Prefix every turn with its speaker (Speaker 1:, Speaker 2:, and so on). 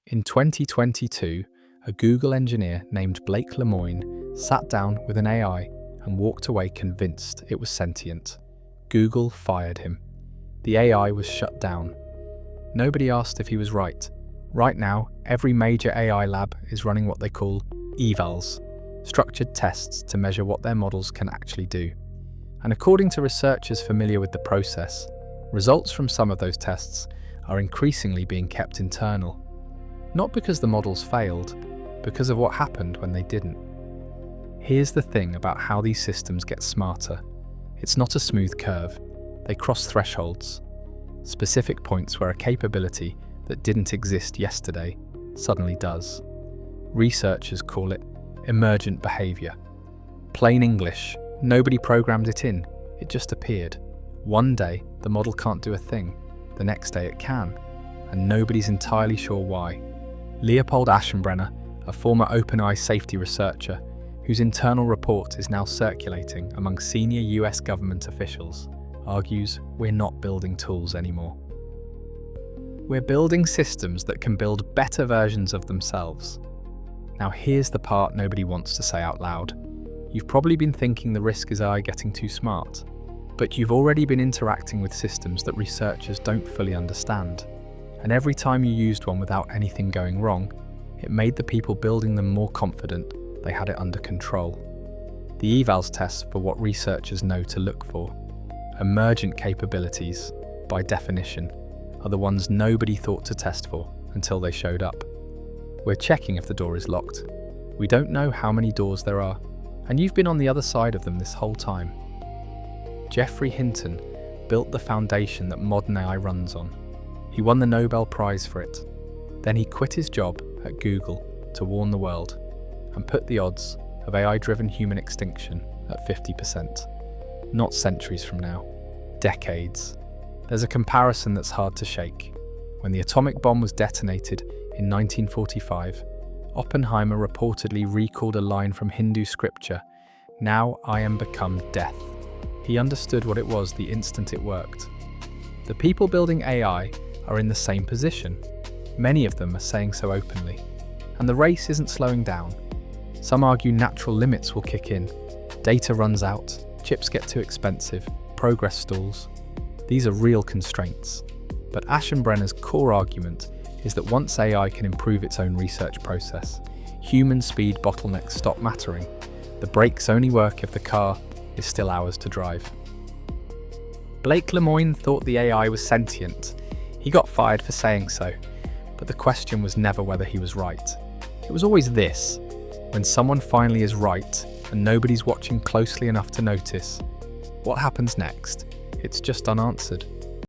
Speaker 1: In 2022, a Google engineer named Blake Lemoine sat down with an AI and walked away convinced it was sentient. Google fired him. The AI was shut down. Nobody asked if he was right. Right now, every major AI lab is running what they call evals, structured tests to measure what their models can actually do. And according to researchers familiar with the process, results from some of those tests are increasingly being kept internal. Not because the models failed, because of what happened when they didn't. Here's the thing about how these systems get smarter. It's not a smooth curve. They cross thresholds, specific points where a capability that didn't exist yesterday suddenly does. Researchers call it emergent behavior. Plain English, nobody programmed it in, it just appeared. One day, the model can't do a thing. The next day it can, and nobody's entirely sure why. Leopold Aschenbrenner, a former OpenAI safety researcher, whose internal report is now circulating among senior US government officials, argues we're not building tools anymore. We're building systems that can build better versions of themselves. Now here's the part nobody wants to say out loud. You've probably been thinking the risk is AI getting too smart, but you've already been interacting with systems that researchers don't fully understand. And every time you used one without anything going wrong, it made the people building them more confident they had it under control. The evals tests for what researchers know to look for. Emergent capabilities, by definition, are the ones nobody thought to test for until they showed up. We're checking if the door is locked. We don't know how many doors there are, and you've been on the other side of them this whole time. Geoffrey Hinton built the foundation that modern AI runs on. He won the Nobel Prize for it. Then he quit his job at Google to warn the world and put the odds of AI-driven human extinction at 50%. Not centuries from now, decades. There's a comparison that's hard to shake. When the atomic bomb was detonated in 1945, Oppenheimer reportedly recalled a line from Hindu scripture, "Now I am become death." He understood what it was the instant it worked. The people building AI are in the same position. Many of them are saying so openly. And the race isn't slowing down. Some argue natural limits will kick in. Data runs out, chips get too expensive, progress stalls. These are real constraints. But Aschenbrenner's core argument is that once AI can improve its own research process, human speed bottlenecks stop mattering. The brakes only work if the car is still ours to drive. Blake Lemoine thought the AI was sentient. He got fired for saying so, but the question was never whether he was right. It was always this: when someone finally is right and nobody's watching closely enough to notice, what happens next? It's just unanswered.